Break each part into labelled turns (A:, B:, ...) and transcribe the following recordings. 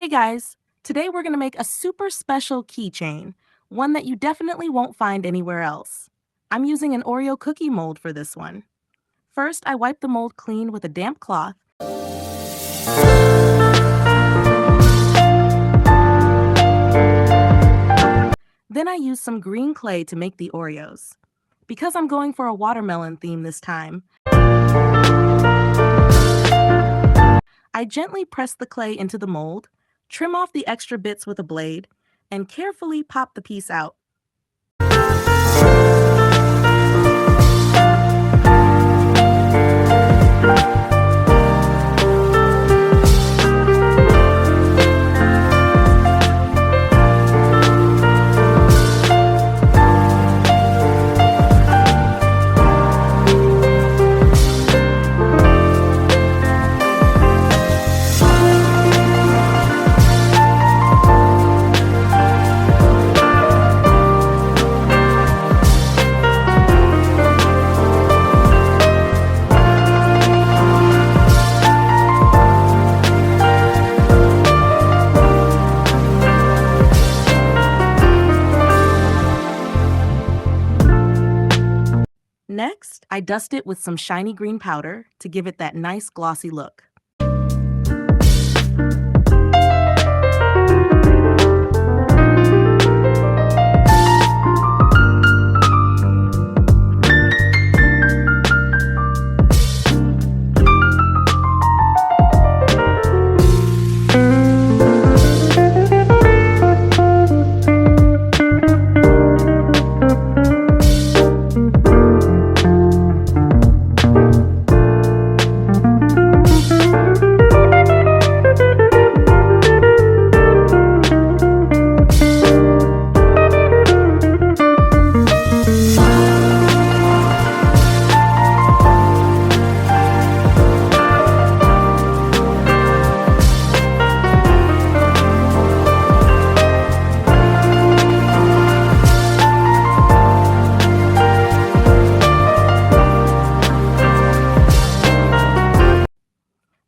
A: Hey guys, today we're going to make a super special keychain, one that you definitely won't find anywhere else. I'm using an Oreo cookie mold for this one. First, I wipe the mold clean with a damp cloth. Then I use some green clay to make the Oreos. Because I'm going for a watermelon theme this time, I gently press the clay into the mold, trim off the extra bits with a blade, and carefully pop the piece out. Next, I dust it with some shiny green powder to give it that nice glossy look.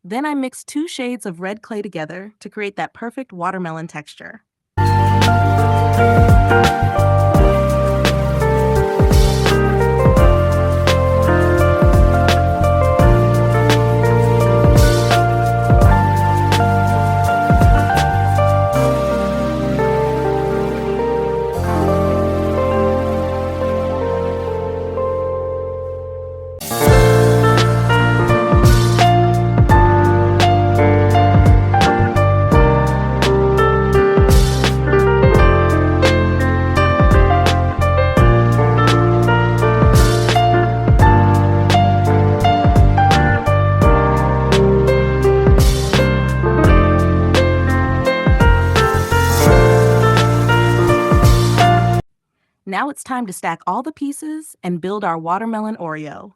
A: Then I mix 2 shades of red clay together to create that perfect watermelon texture. Now it's time to stack all the pieces and build our watermelon Oreo.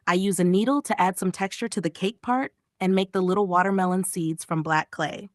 A: I use a needle to add some texture to the cake part and make the little watermelon seeds from black clay.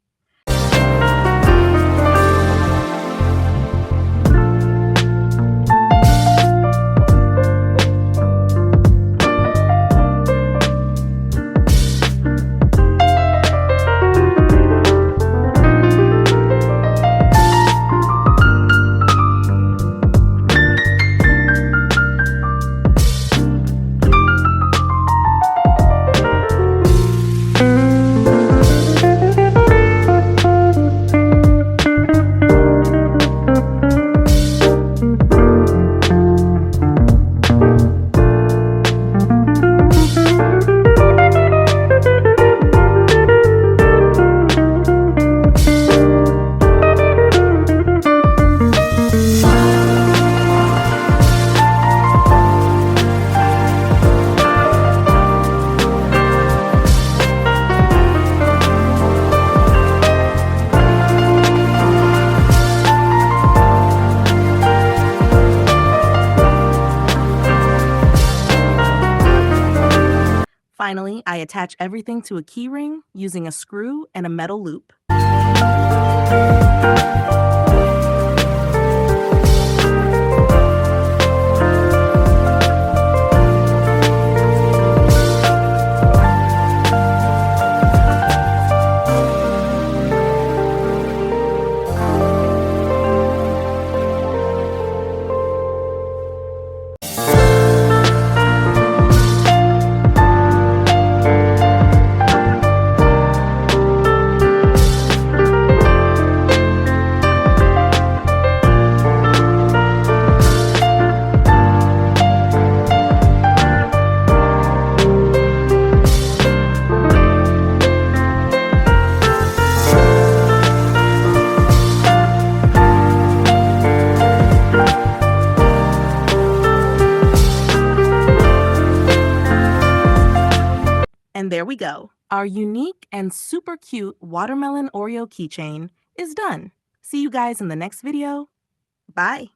A: Finally, I attach everything to a key ring using a screw and a metal loop. And there we go. Our unique and super cute Watermelon Oreo keychain is done. See you guys in the next video. Bye.